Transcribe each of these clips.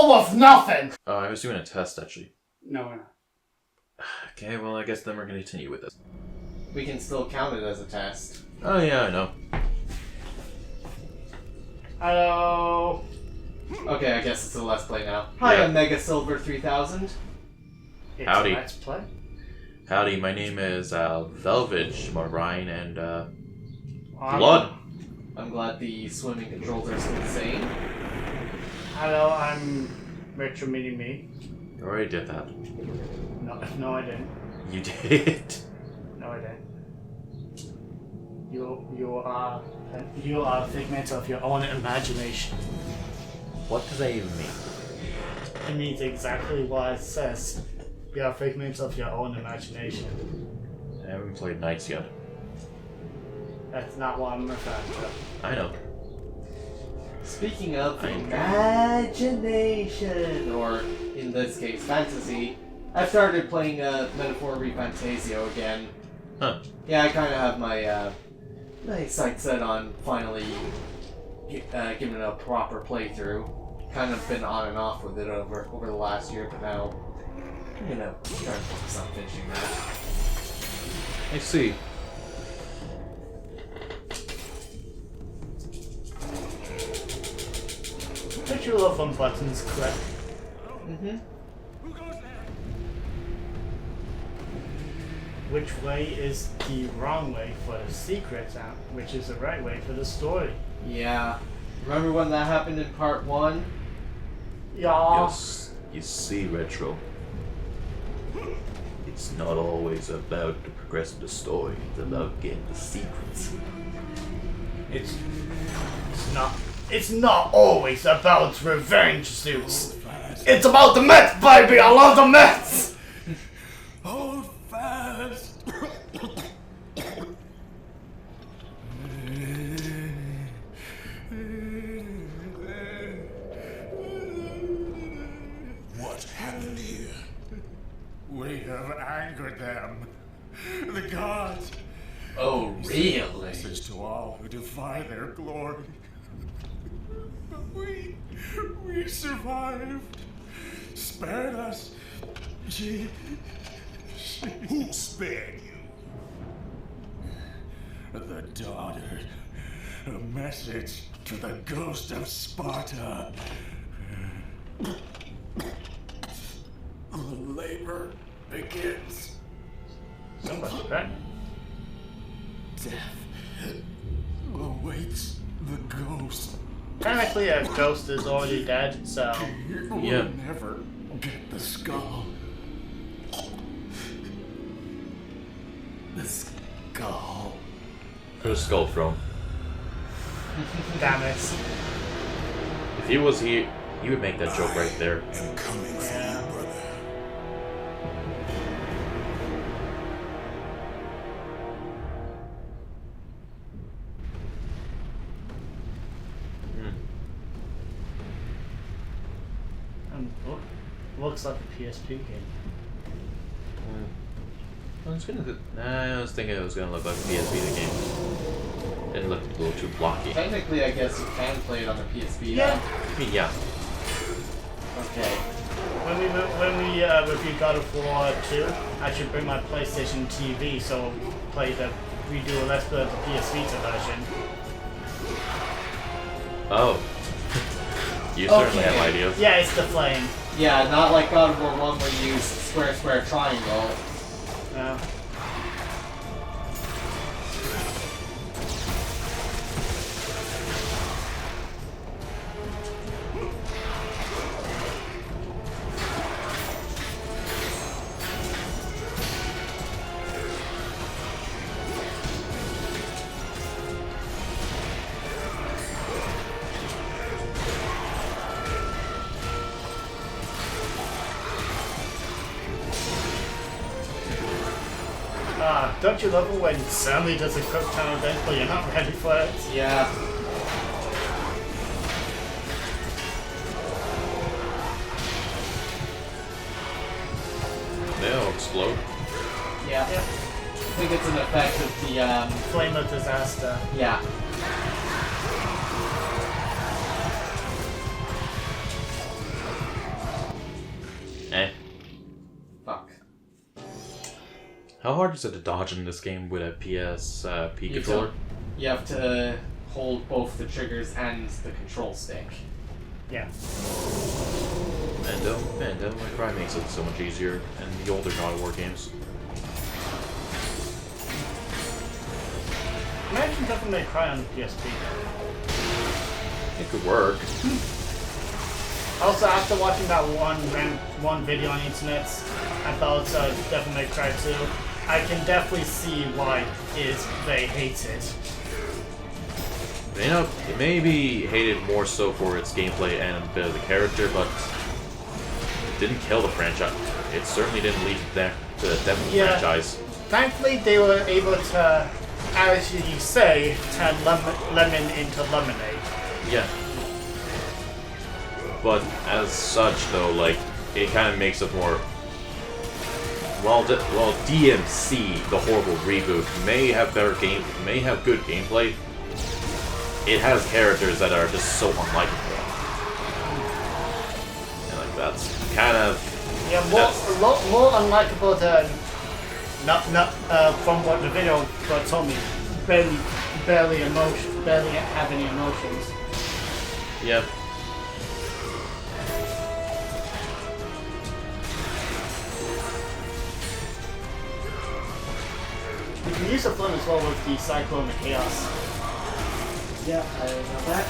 full of nothing! Oh, I was doing a test, actually. No, we're not. Okay, well, I guess then we're going to continue with this. We can still count it as a test. Oh, yeah, I know. Hello. Okay, I guess it's a Let's Play now. Hi, Yeah. I'm Mega Silver 3000. It's Howdy. Let's play. Howdy, my name is Velvage Marine, and Um, Blood. I'm glad the swimming controls are still the same. Hello, I'm Retro Mini Me. You already did that. No, I didn't. You did. No, I didn't. You are a figment of your own imagination. What does that even mean? It means exactly what it says. You are figments of your own imagination. I haven't played Knights yet. That's not what I'm referring to. I know. Speaking of imagination, or in this case, fantasy, I've started playing Metaphor Refantasio again. Huh. Yeah, I kind of have my my sights set on finally giving it a proper playthrough. Kind of been on and off with it over the last year, but now, you know, trying to focus on finishing that. I see. Put your love on buttons click. Mm-hmm. Which way is the wrong way for the secret and which is the right way for the story? Yeah. Remember when that happened in part 1? Yeah. Yes, you see, Retro. It's not always about the progress of the story. It's about getting the secrets. It's not always about revenge, Zeus. It's about the myth, baby. I love the myths. Hold fast! What happened here? We have angered them. The gods. Oh, really? Message to all who defy their glory. But we survived. Spared us. Who spared you? The daughter. A message to the Ghost of Sparta. The labor begins. Somebody back. Death awaits the ghost. Technically, a ghost is already dead, so We'll Yeah. never get the skull. The skull. Where's Skull from? damn it. If he was here, he would make that joke right there. I'm coming for Yeah. you, brother. Looks like a PSP game. I was thinking it was gonna look like a PSP the game. It looked a little too blocky. Technically, I guess you can play it on the PSP Yeah. now. I mean, yeah. Okay. When we review God of War 2, I should bring my PlayStation TV so we do a Let's Play of the PS Vita version. Oh. You certainly have Okay. ideas. Yeah, it's the flame. Yeah, not like God of War 1 where you use square, square, triangle. No. Don't you love it when Sammy does a quick time event but you're not ready for it? Yeah. They'll explode. Yeah. Yeah. I think it's an effect of the, Flame of disaster. yeah. How hard is it to dodge in this game with a PSP controller? You have to hold both the triggers and the control stick. Yeah. And Devil May Cry makes it so much easier in the older God of War games. Imagine Devil May Cry on the PSP. It could work. Also, after watching that one video on the internet about Devil May Cry 2, I can definitely see why they hate it. It may be hated more so for its gameplay and a bit of the character, but it didn't kill the franchise. It certainly didn't lead to the death of the franchise. Thankfully, they were able to, as you say, turn lemon into lemonade. Yeah. But as such, though, like, it kind of makes it more... While DMC, the horrible reboot, may have good gameplay, it has characters that are just so unlikable. And like that's kind of more unlikable than from what the video told me. Barely have any emotions. Yeah. You can use the flame as well with the Cyclone and Chaos. Yeah, I know that.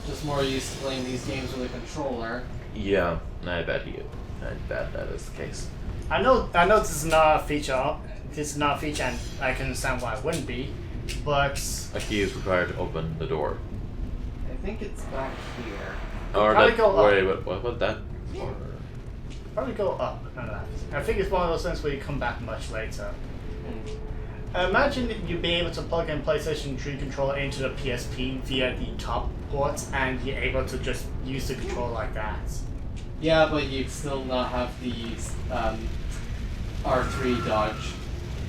Just more used to playing these games with a controller. Yeah, I bet that is the case. I know this is not a feature. This is not a feature, and I can understand why it wouldn't be. But A key is required to open the door. I think it's back here. Or probably that, go up. wait, what about that? Or, probably go up. I think it's one of those things where you come back much later. Imagine that you'd be able to plug in PlayStation 3 controller into the PSP via the top port, and you're able to just use the controller like that. Yeah, but you'd still not have the R3 dodge.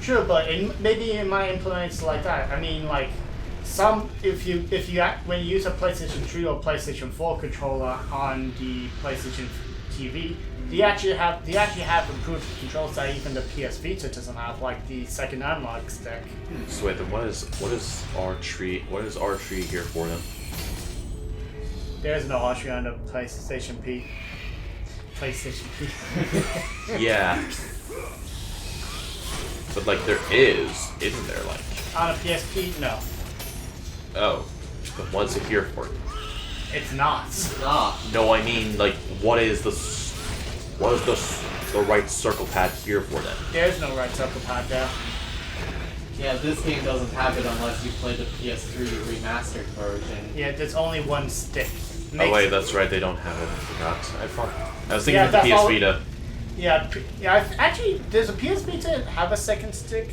True, but maybe it might implement it like that. I mean, like when you use a PlayStation 3 or PlayStation 4 controller on the PlayStation TV, they actually have improved controls that even the PS Vita doesn't have, like the second analog stick. so wait, then what is R3? What is R3 here for then? There's no R3 on the PlayStation P. Yeah. But like there isn't there like? On a PSP, no. Oh, but what's it here for? It's not. No, I mean like what is the right circle pad here for then? There's no right circle pad there. Yeah, this game doesn't have it unless you play the PS3 remastered version. Yeah, there's only one stick. Oh wait, that's right. They don't have it. I forgot. I was thinking of the that's PS all- Vita. Yeah, actually, does a PS Vita have a second stick?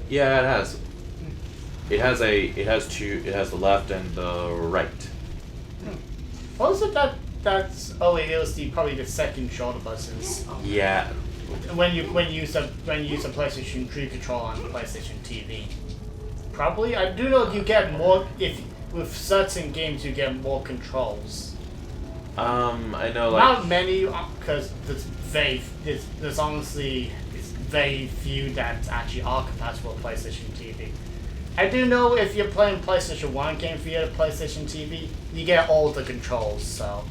Yeah, it has. It has two. It has the left and the right. What was it that's? Oh wait, it was probably the second shoulder buttons. Yeah. When you use a PlayStation 3 controller on the PlayStation TV. Probably, I do know you get more with certain games you get more controls. I know like. Not many, because there's honestly very few that actually are compatible with PlayStation TV. I do know if you're playing PlayStation 1 game via the PlayStation TV, you get all the controls, so.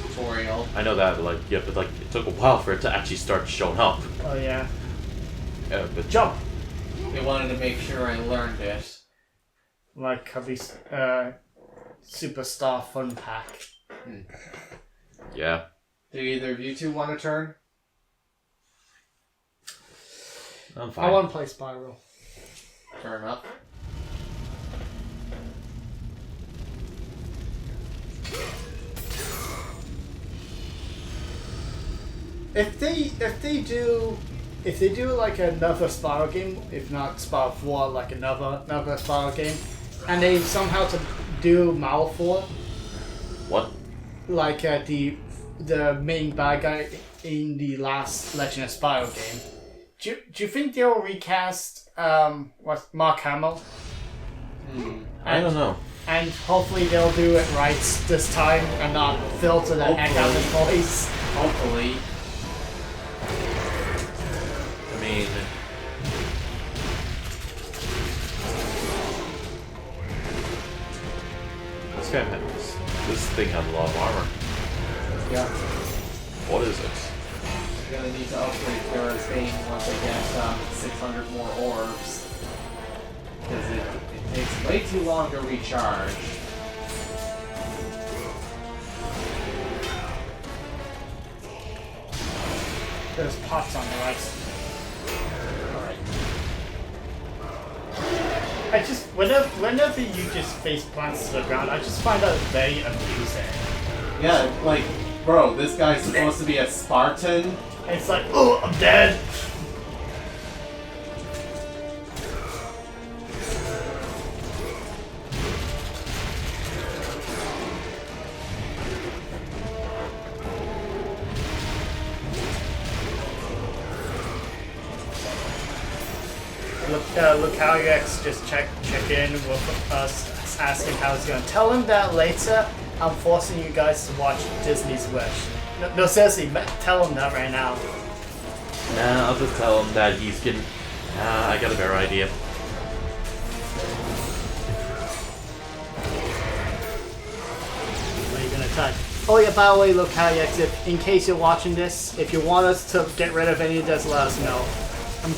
Tutorial. I know that, but like, yeah, but like, it took a while for it to actually start showing up. Oh yeah. But Jump! They wanted to make sure I learned it. Like Cubby's Superstar Fun Pack. yeah. Do either of you two want to turn? I'm fine. I want to play Spiral. Turn up. If they do like another Spiral game, if not Spiral 4, like another Spiral game, and they somehow to do Malfoy, What? like the main bad guy in the last Legend of Spiral game, do you think they'll recast Mark Hamill? I don't know. And hopefully they'll do it right this time and not filter the heck out of his voice. Hopefully. I mean, this thing has a lot of armor. Yeah. What is it? We're gonna need to upgrade Farrah's Bane once I get 600 more orbs. Because it takes way too long to recharge. There's pots on the right. Alright. I just, whenever you just face plants to the ground, I just find that very amusing. Yeah, like, bro, this guy's supposed to be a Spartan. And it's like, oh, I'm dead. Look how X just check in with us, asking how it's going. Tell him that later I'm forcing you guys to watch Disney's Wish. No, seriously, tell him that right now. Nah, I'll just tell him that he's getting... I got a better idea. What are you going to attack? Oh yeah, by the way, look how X, in case you're watching this, if you want us to get rid of any of this, let us know. I'm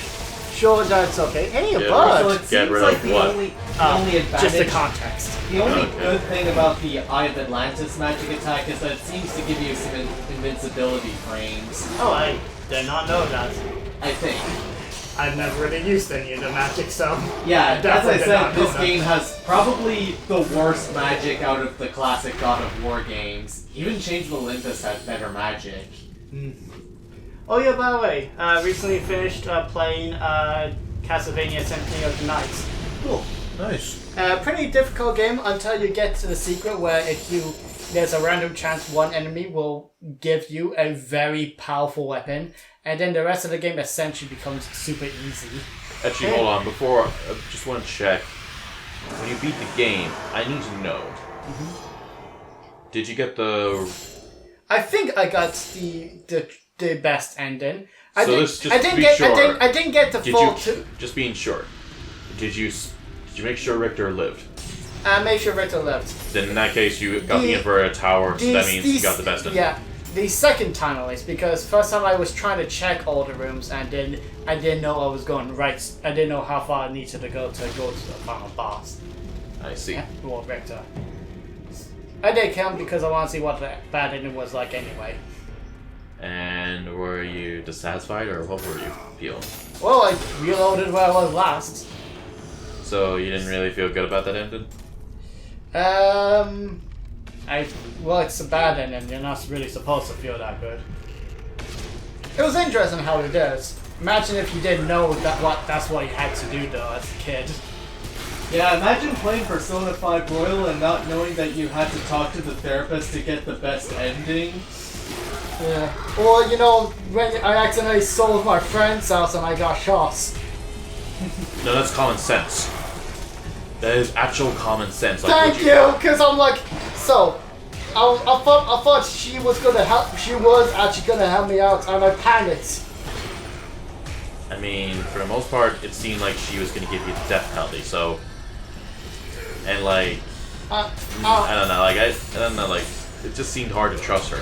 sure that's okay. Hey, a Yeah, bug! So it Get seems rid like of the what? only advantage... Just the context. The only Okay. good thing about the Eye of Atlantis magic attack is that it seems to give you some invincibility frames. Oh, I did not know that. I think. I've never really used any of the magic, so... Yeah, as I definitely did not said, know this that. game has probably the worst magic out of the classic God of War games. Even Chains of Olympus had better magic. Oh yeah, by the way, recently finished playing Castlevania Symphony of the Night. Cool. Nice. Pretty difficult game until you get to the secret where there's a random chance one enemy will give you a very powerful weapon, and then the rest of the game essentially becomes super easy. Actually, hold on. Before, I just want to check. When you beat the game, I need to know. Did you get the... I think I got the best ending. I So didn't- this- just I to didn't be get sure, I didn't get the Did full you... two. Just being sure. Did you make sure Richter lived? I made sure Richter lived. Then in that case, you got the The- Emperor Tower, so that means you These- got the best ending. Yeah, the second time at least, because first time I was trying to check all the rooms and then I didn't know I was going right. I didn't know how far I needed to go to the final boss. I see. Yeah, well, Richter. I did kill him because I want to see what the bad ending was like anyway. And were you dissatisfied, or what were you feeling? Well, I reloaded where I was last. So you didn't really feel good about that ending? Well, it's a bad ending. You're not really supposed to feel that good. It was interesting how it is. Imagine if you didn't know that's what you had to do though as a kid. Yeah, imagine playing Persona 5 Royal and not knowing that you had to talk to the therapist to get the best ending. Yeah. Or, you know, when I accidentally sold my friend's house and I got shot. No, that's common sense. That is actual common sense. Like, Thank would you, because I'm like, so, I thought she was gonna help, she was actually gonna help me out, and I panicked. I mean, for the most part, it seemed like she was going to give you the death penalty, so... And, like... I don't know, like, I don't know, like, it just seemed hard to trust her.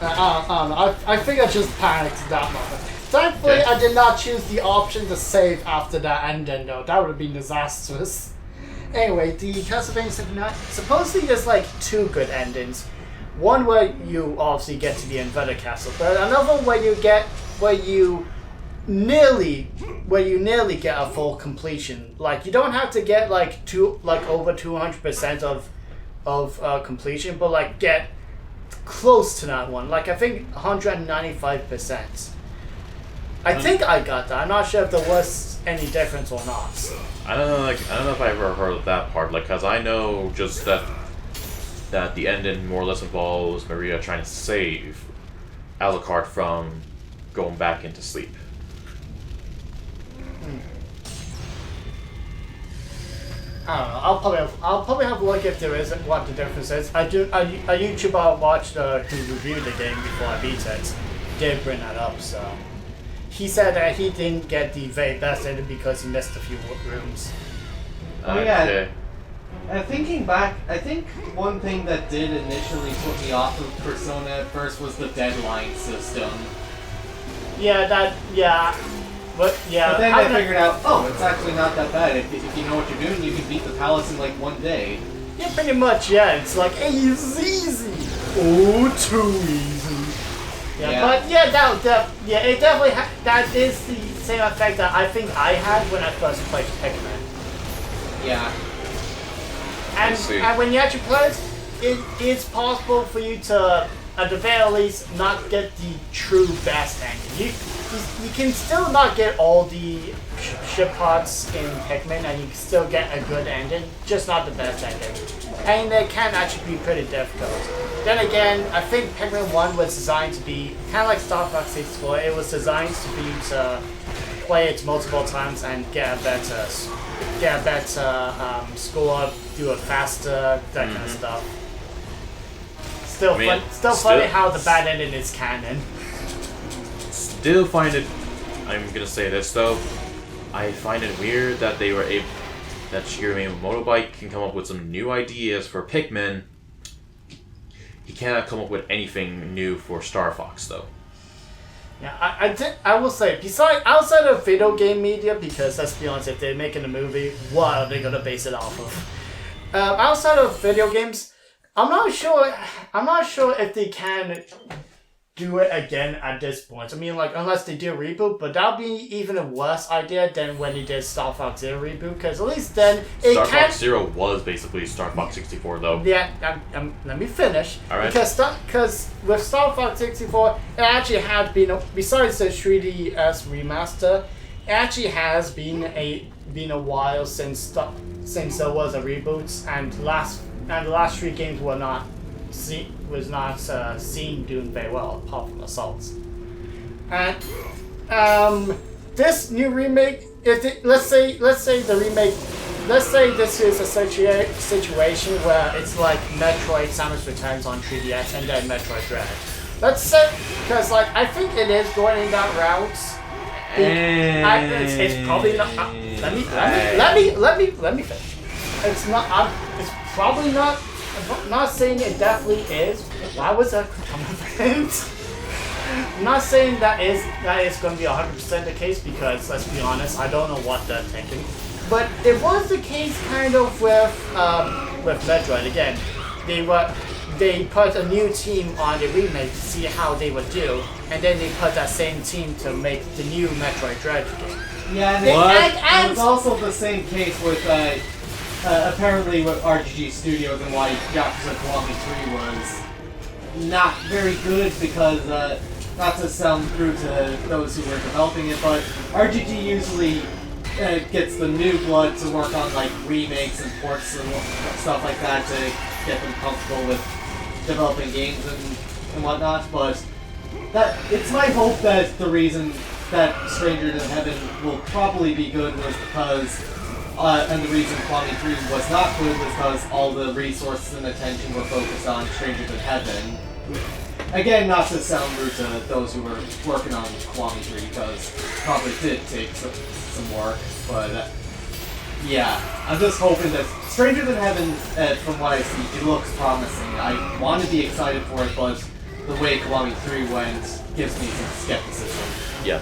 I don't know, I think I just panicked at that moment. Thankfully, Okay. I did not choose the option to save after that ending, though. That would have been disastrous. Anyway, the Castlevania Symphony of the Night, supposedly there's like two good endings. One where you obviously get to the Inverted Castle, but another where you nearly get a full completion. Like you don't have to get like over 200% of completion, but like get close to that one. Like I think 195%. I think I got that. I'm not sure if there was any difference or not. I don't know if I ever heard of that part, like, cause I know just that the ending more or less involves Maria trying to save Alucard from going back into sleep. I don't know. I'll probably have a look if there is what the difference is. A YouTuber I watched who reviewed the game before I beat it did bring that up. So he said that he didn't get the very best ending because he missed a few rooms. Oh yeah. Thinking back, I think one thing that did initially put me off of Persona at first was the deadline system. Yeah, But then I figured out, oh, it's actually not that bad. If you know what you're doing, you can beat the palace in like one day. Yeah, pretty much. Yeah, it's like easy. Oh, too easy. Yeah. But yeah, it definitely that is the same effect that I think I had when I first played Pikmin. Yeah. And when you actually play it is possible for you to, at the very least, not get the true best ending. You can still not get all the ship parts in Pikmin, and you can still get a good ending, just not the best ending. And it can actually be pretty difficult. Then again, I think Pikmin 1 was designed to be kind of like Star Fox 64. It was designed to be to play it multiple times and get a better score, do it faster, that kind of stuff. Still funny how the bad ending is canon. Still find it. I'm gonna say this though. I find it weird that they were able. That Shigeru Miyamoto can come up with some new ideas for Pikmin. He cannot come up with anything new for Star Fox though. Yeah, I will say, outside of video game media, because let's be honest, if they're making a movie, what are they gonna base it off of? Outside of video games, I'm not sure if they can do it again at this point. I mean, like, unless they do a reboot, but that'll be even a worse idea than when they did Star Fox Zero reboot, because at least then Star Fox Zero was basically Star Fox 64, though. Yeah, let me finish. All right. Because with Star Fox 64, it actually had been, besides the 3DS remaster, it actually has been a while since there was a reboot, and the last three games were not seen doing very well, apart from Assaults. And this new remake, let's say this is a situation where it's like Metroid Samus Returns on 3DS and then Metroid Dread. Let's say, because like I think it is going in that route. It's probably not. Let me finish. It's not. It's probably not. I'm not saying it definitely is. Why was that comment? I'm not saying that is going to be 100% the case, because let's be honest, I don't know what they're thinking. But it was the case kind of with Metroid. Again, they put a new team on the remake to see how they would do, and then they put that same team to make the new Metroid Dread game. Yeah, and it's also the same case with apparently with RGG Studios and why Yakuza Kiwami 3 was not very good, because not to sound rude to those who were developing it, but RGG usually gets the new blood to work on like remakes and ports and stuff like that to get them comfortable with developing games and whatnot. But it's my hope that the reason that Stranger Than Heaven will probably be good was because and the reason Kiwami 3 was not good was because all the resources and attention were focused on Stranger Than Heaven. Again, not to sound rude to those who were working on Kiwami 3, because it probably did take some work, but yeah, I'm just hoping that Stranger Than Heaven, from what I see, it looks promising. I want to be excited for it, but the way Kiwami 3 went gives me some skepticism. Yeah.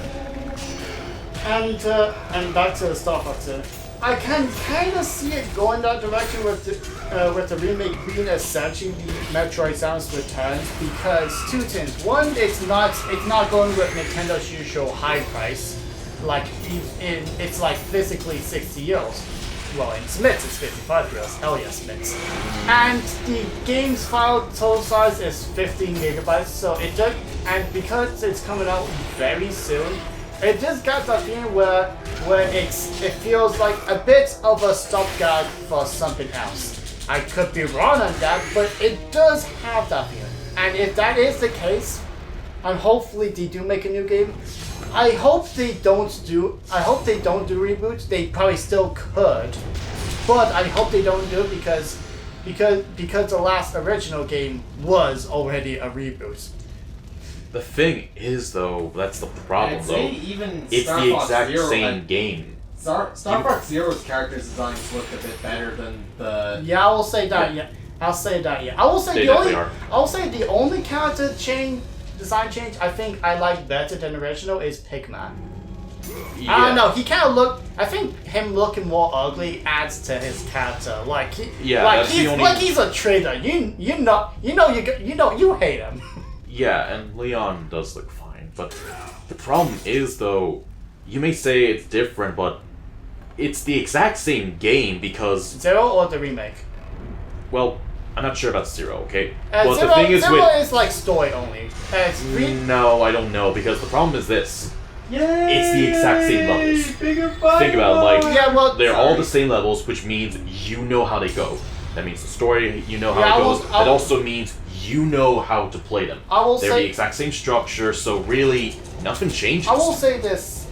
And back to Star Fox. I can kind of see it going that direction with the remake being essentially the Metroid Samus Returns, because two things. One, it's not going with Nintendo's usual high price, like it's like physically 60 euros. Well, in Smiths it's 55 euros. Hell yeah, Smiths. And the game's file total size is 15 gigabytes, so it does, and because it's coming out very soon, it just got that feeling where it feels like a bit of a stopgap for something else. I could be wrong on that, but it does have that feeling. And if that is the case, and hopefully they do make a new game, I hope they don't do reboots. They probably still could, but I hope they don't do it because the last original game was already a reboot. The thing is, though, that's the problem, I'd though. say even It's Star the Fox exact Zero same game. Star Fox Zero's character designs looked a bit better than the. Yeah, I will say that. Yeah, I'll say that. Yeah, I will say They the only. definitely are. I will say the only character design change I think I like better than original is Pigman. Yeah. I don't know. He kind of look. I think him looking more ugly adds to his character. Like that's the only- like he's a traitor. You hate him. Yeah, and Leon does look fine, but the problem is, though, you may say it's different, but it's the exact same game because, Zero or the remake? well, I'm not sure about Zero, okay? But Zero, the thing is Zero with... is like story only. No, I don't know, because the problem is this. Yay! It's the exact same levels. Bigger fire! Think about it, like, Yeah, well, they're all sorry. the same levels, which means you know how they go. That means the story, you know how Yeah, it goes. I will- That also means you know how to play them. I will They're say- the exact same structure, so really, nothing changes. I will say this.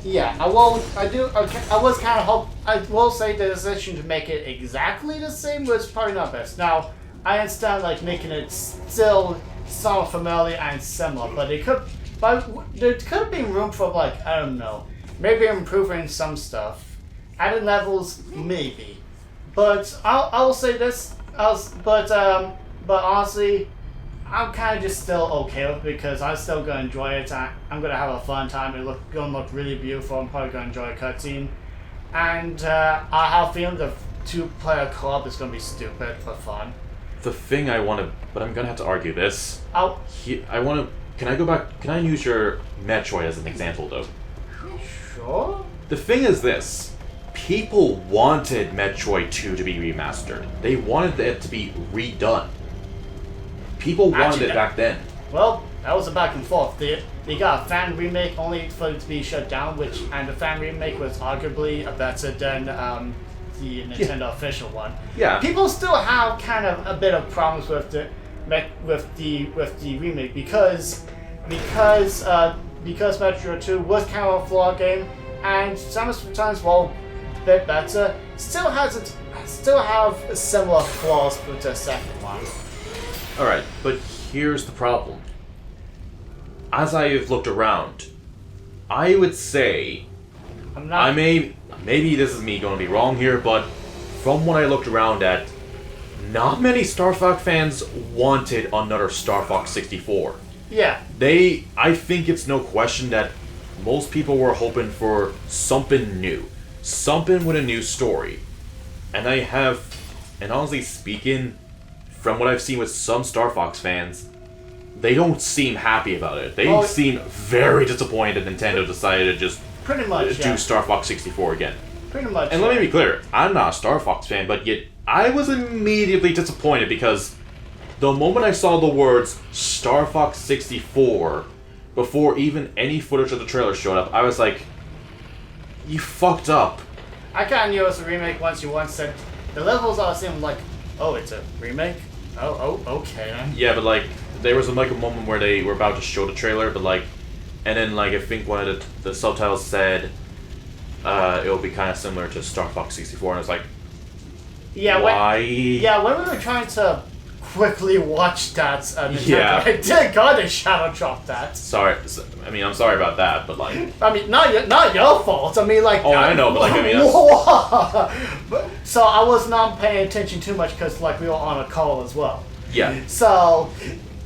Yeah, I will. I do. Okay, I was kind of hope. I will say the decision to make it exactly the same was probably not best. Now, I understand like making it still somewhat familiar and similar, but it could. But there could have been room for like I don't know, maybe improving some stuff, adding levels maybe. But I will say this. But honestly, I'm kind of just still okay with it because I'm still going to enjoy it. I'm going to have a fun time. It's going to look really beautiful. I'm probably going to enjoy a cutscene. And I have a feeling the two-player co-op is going to be stupid but fun. The thing I want to... But I'm going to have to argue this. I'll, I want to... Can I go back... Can I use your Metroid as an example, though? sure? The thing is this. People wanted Metroid 2 to be remastered. They wanted it to be redone. People wanted Actually, it back then. Well, that was a back and forth. They got a fan remake only for it to be shut down, and the fan remake was arguably better than the Nintendo official one. Yeah. People still have kind of a bit of problems with the remake because Metroid 2 was kind of a flawed game, and sometimes while a bit better, still have similar flaws with the second one. Alright, but here's the problem. As I have looked around, I would say... I'm not. Maybe this is me going to be wrong here, but from what I looked around at, not many Star Fox fans wanted another Star Fox 64. Yeah. I think it's no question that most people were hoping for something new. Something with a new story. And honestly speaking, from what I've seen with some Star Fox fans, they don't seem happy about it. They seem very disappointed that Nintendo decided to just Pretty much, do Star Fox 64 again. Pretty much. And let me be clear, I'm not a Star Fox fan, but yet I was immediately disappointed because the moment I saw the words Star Fox 64 before even any footage of the trailer showed up, I was like, you fucked up. I kind of knew it was a remake once you said the levels all seemed like, oh, it's a remake? Oh, okay then. Yeah, but like, there was a moment where they were about to show the trailer, but like, and then like, I think one of the subtitles said, it'll be kind of similar to Star Fox 64, and I was like, Yeah, why? when we were trying to quickly watch that, Nintendo, Yeah. I did God they shadow dropped that. Sorry, I'm sorry about that, but like, I mean, not your fault. I mean, like. Oh, I know, but like, I mean, that's... So I was not paying attention too much because like we were on a call as well. yeah. So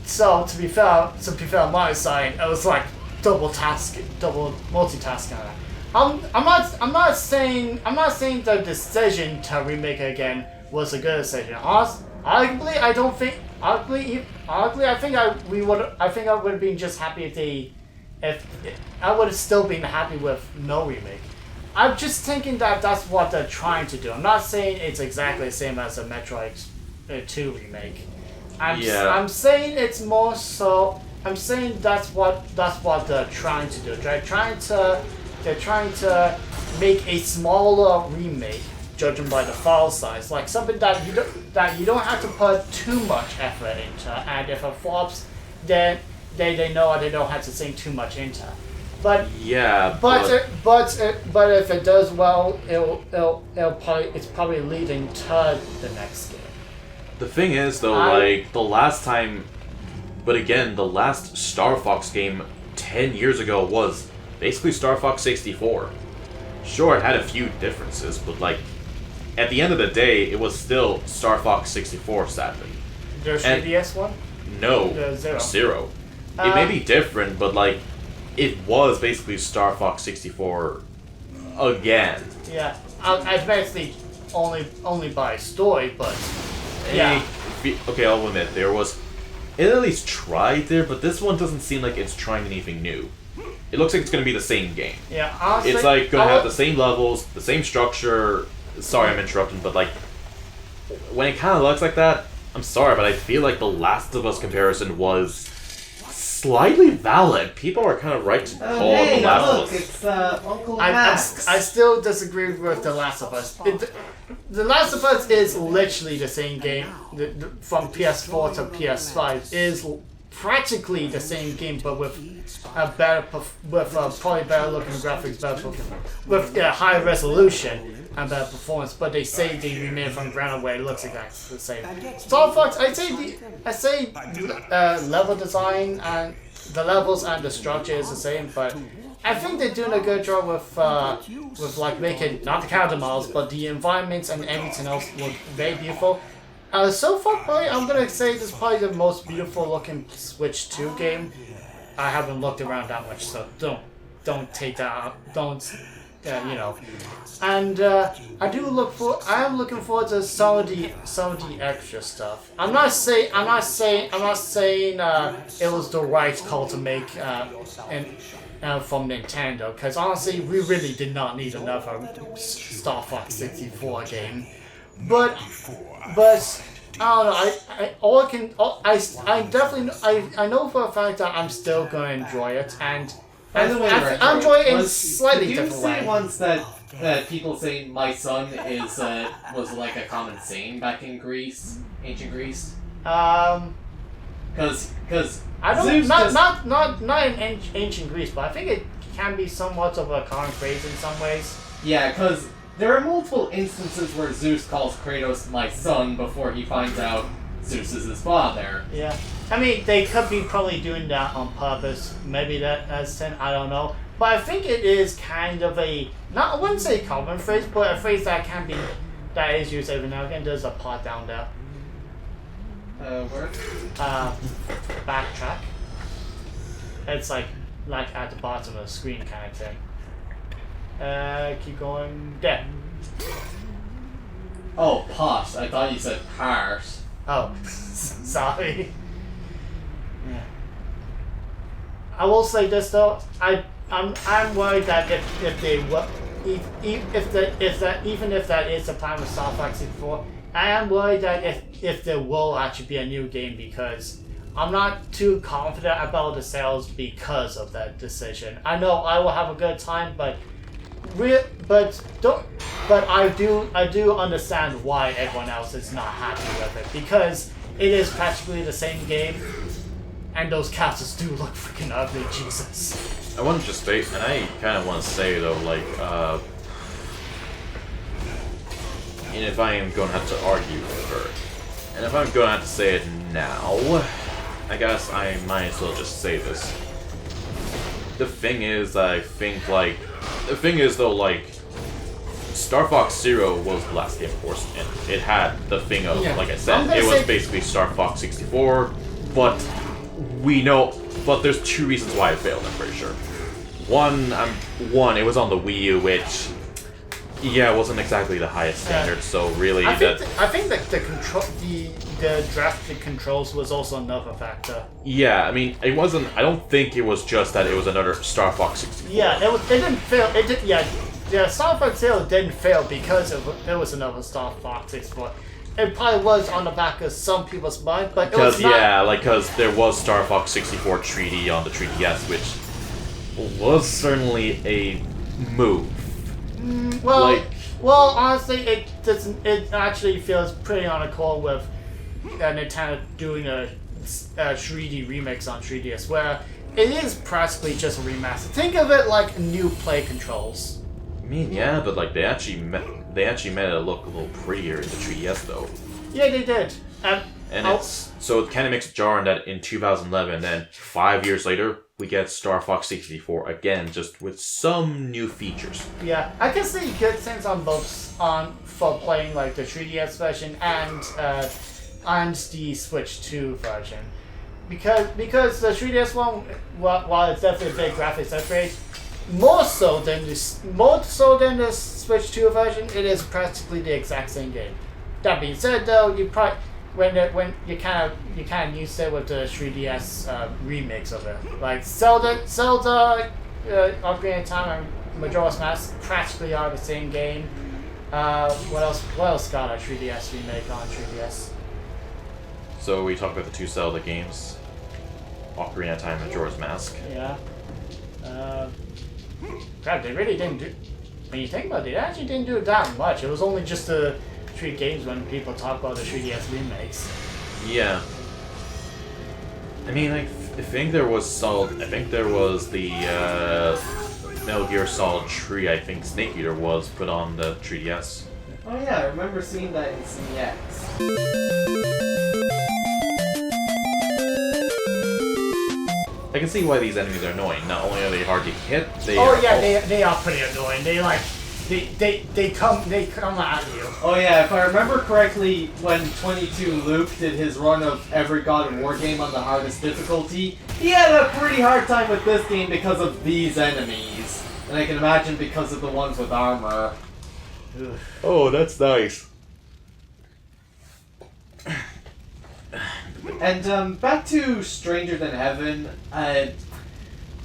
to be fair on my side, I was like double multitasking. I'm not saying the decision to remake it again was a good decision. Arguably, I think I would have been just happy if I would have still been happy with no remake. I'm just thinking that that's what they're trying to do. I'm not saying it's exactly the same as a Metroid 2 remake. I'm saying it's more so. I'm saying that's what they're trying to do. They're trying to make a smaller remake, judging by the file size, like something that you don't have to put too much effort into, and if it flops, then they know they don't have to sink too much into. But Yeah, but if it does well, it's probably leading to the next game. the thing is, though, like, the last time... But again, the last Star Fox game 10 years ago was basically Star Fox 64. Sure, it had a few differences, but, like, at the end of the day, it was still Star Fox 64, sadly. There's 3DS one? No, Zero. Zero. It may be different, but, like, it was basically Star Fox 64 again. Yeah, admittedly only by story, but yeah. Okay, I'll admit, there was... It at least tried there, but this one doesn't seem like it's trying anything new. It looks like it's going to be the same game. Yeah, honestly, It's like going to have the same levels, the same structure. Sorry, I'm interrupting, but like, when it kind of looks like that, I'm sorry, but I feel like the Last of Us comparison was slightly valid. People are kind of right to call it the Last of Us. It's Uncle Max. I still disagree with The Last of Us. The Last of Us is literally the same game from PS4 to PS5. Is practically the same game, but with a better, probably better looking graphics, with high resolution and better performance. But they say they remade from ground where it looks exactly the same. Star Fox, I say level design and the levels and the structure is the same, but I think they're doing a good job with like making not the character models, but the environments and everything else look very beautiful. So far, probably, I'm gonna say this is probably the most beautiful looking Switch 2 game. I haven't looked around that much, so don't take that out. Don't, you know. And I am looking forward to some of the extra stuff. I'm not saying it was the right call to make from Nintendo, because honestly, we really did not need another Star Fox 64 game. But I don't know. I know for a fact that I'm still going to enjoy it, and By the way, I enjoy it in slightly different different way. Did you say once that people say my son is was like a common saying back in Greece, ancient Greece? Because I don't Zeus not in ancient Greece, but I think it can be somewhat of a common phrase in some ways. Yeah, because there are multiple instances where Zeus calls Kratos my son before he finds out Zeus is his father. Yeah. I mean, they could be probably doing that on purpose. Maybe that's 10, I don't know. But I think it is kind of I wouldn't say common phrase, but a phrase that is used every now and again. There's a part down there. Where? Backtrack. It's like at the bottom of the screen kind of thing. Keep going. There. Oh, pos. I thought you said parse. Oh, sorry. Yeah. I will say this though. I'm worried that even if that is the plan with Star Fox 64, I am worried that if there will actually be a new game, because I'm not too confident about the sales because of that decision. I know I will have a good time, but I do understand why everyone else is not happy with it, because it is practically the same game, and those characters do look freaking ugly. Jesus. I want to just say, and I kind of want to say though, like, and if I am going to have to argue with her, and if I'm going to have to say it now, I guess I might as well just say this. The thing is, though, like, Star Fox Zero was the last game, of course, and it had the thing of, like I said, it was basically Star Fox 64, but there's two reasons why it failed, I'm pretty sure. One, it was on the Wii U, which, yeah, it wasn't exactly the highest standard, so really I think that the drastic controls was also another factor. Yeah, I mean, it wasn't. I don't think it was just that it was another Star Fox 64. Yeah, it didn't fail. It did. Yeah, Star Fox Zero didn't fail because it was another Star Fox 64. It probably was on the back of some people's mind, but it was not. Because there was Star Fox 64 3D on the 3DS, which was certainly a move. Well, honestly, it doesn't. It actually feels pretty on accord with Nintendo doing a 3D remix on 3DS, where it is practically just a remaster. Think of it like new play controls. I mean, yeah, but like they actually made it look a little prettier in the 3DS though. Yeah, they did. And it's so it kind of makes it jarring that in 2011, then 5 years later, we get Star Fox 64 again, just with some new features. Yeah, I can see good things on both for playing like the 3DS version and the Switch 2 version, because the 3DS one, while it's definitely a big graphics upgrade, more so than the Switch 2 version, it is practically the exact same game. That being said, though, you probably when you kind of used it with the 3DS remix of it, like Zelda, Ocarina of Time, and Majora's Mask practically are the same game. What else got a 3DS remake on 3DS? So we talked about the two Zelda games, Ocarina of Time and Majora's Mask. Yeah. Crap, they really didn't do. When you think about it, they actually didn't do that much. It was only just the 3 games when people talk about the 3DS remakes. Yeah. I mean, I think there was the Metal Gear Solid 3. I think Snake Eater was put on the 3DS. Oh yeah, I remember seeing that in CX. I can see why these enemies are annoying. Not only are they hard to hit, they they are pretty annoying. They come at you. Oh yeah, if I remember correctly, when 22 Luke did his run of every God of War game on the hardest difficulty, he had a pretty hard time with this game because of these enemies. And I can imagine because of the ones with armor. Oh, that's nice. And back to Stranger Than Heaven, as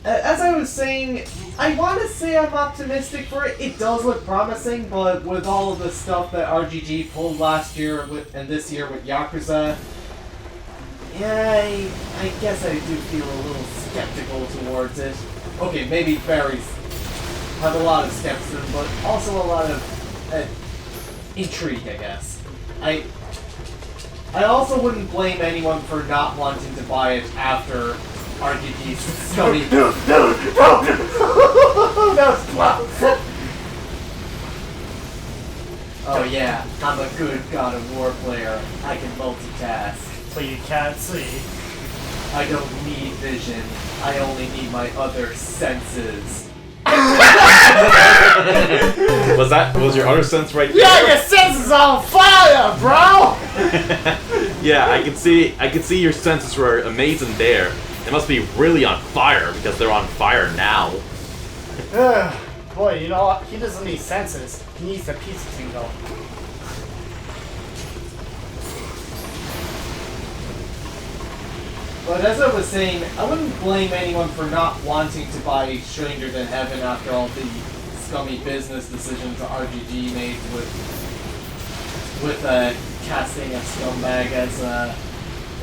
I was saying, I want to say I'm optimistic for it. It does look promising, but with all of the stuff that RGG pulled last year and this year with Yakuza, yeah, I guess I do feel a little skeptical towards it. Okay, maybe Barry's have a lot of skepticism, but also a lot of intrigue, I guess. I also wouldn't blame anyone for not wanting to buy it after RGG's scummy. No! Oh yeah, I'm a good God of War player. I can multitask. But you can't see. I don't need vision. I only need my other senses. Was your other sense right there? Yeah, your senses on fire, bro! Yeah, I can see your senses were amazing there. They must be really on fire because they're on fire now. Boy, you know what? He doesn't need senses. He needs the pizza tingle. But as I was saying, I wouldn't blame anyone for not wanting to buy Stranger Than Heaven after all the scummy business decisions RGG made with casting a scumbag as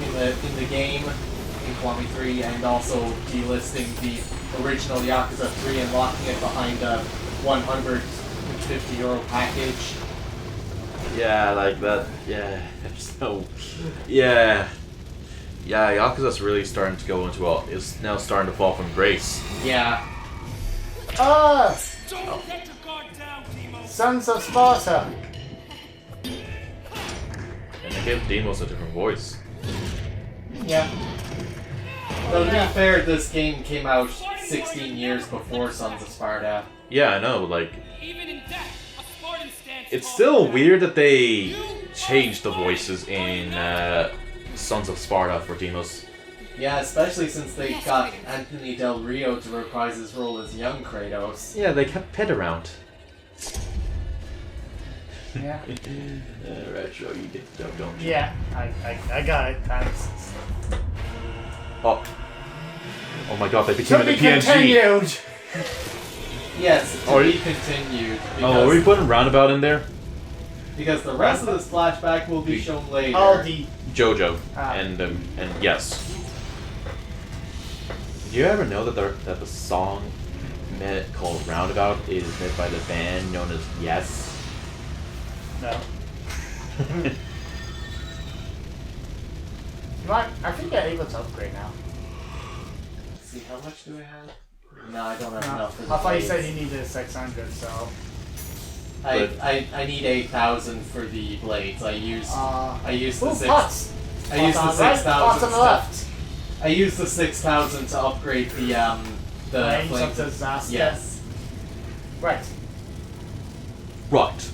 in the game in Kiwami 3, and also delisting the original Yakuza 3 and locking it behind a €150 package. Yeah, like that. Yeah, so yeah. Yeah, Yakuza's really starting to go into is now starting to fall from grace. Yeah. Sons of Sparta. And they gave Deimos a different voice. Yeah. Though to be fair, this game came out 16 years before Sons of Sparta. Yeah, I know, like it's still weird that they changed the voices in Sons of Sparta for Deimos. Yeah, especially since they got Anthony Del Rio to reprise his role as young Kratos. Yeah, they kept Pit around. Yeah. Retro, you did stuff, don't you? Yeah, I got it. Thanks. Oh my god, they became To a be PNG! continued. Yes, to be continued. Oh, are we putting Roundabout in there? Because the rest of this flashback will be shown later. Oh, the JoJo. And yes. Do you ever know that the song called Roundabout is made by the band known as Yes? no. I think they're able to upgrade now. see, how much do I have? No, I don't have No. enough for the I thought you blades. said you needed 600, so... I need 8,000 for the blades. I used the Ooh, six. pots! I used the Pots on the right, 6,000 pots on the left. I used the 6,000 to upgrade the Flames of flames. disaster. Yes. Right. Right.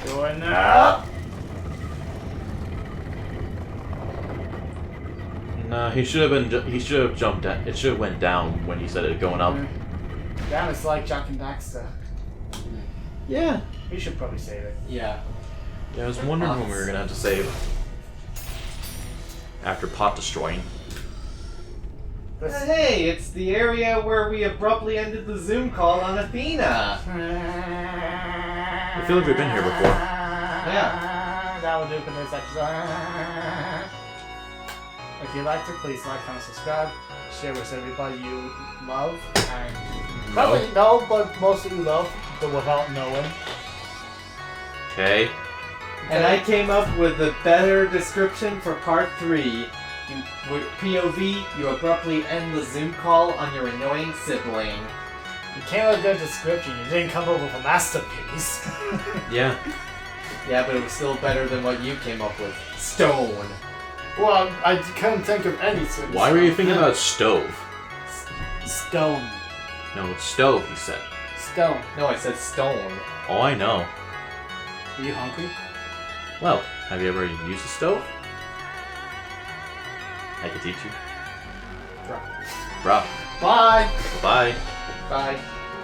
Going up! Nah, he should have been. He should have jumped. It should have went down when he said it going up. Damn, it's like Jack and Daxter. Yeah. We should probably save it. Yeah. Yeah, I was wondering when we were gonna have to save after pot destroying. Hey, it's the area where we abruptly ended the Zoom call on Athena. I feel like we've been here before. Yeah. That will do for this episode. If you liked it, please like, comment, subscribe, share with everybody you love, and probably know, but mostly you love, but without knowing. Okay. And I came up with a better description for part 3. With POV, you abruptly end the Zoom call on your annoying sibling. You came with a good description, you didn't come up with a masterpiece. Yeah. Yeah, but it was still better than what you came up with. Stone. Well, I couldn't think of anything. Why were you thinking about stove? Stone. No, it's stove. He said. Stone. No, I said stone. Oh, I know. Are you hungry? Well, have you ever used a stove? I could teach you. Bro. Bro. Bye! Bye. Bye.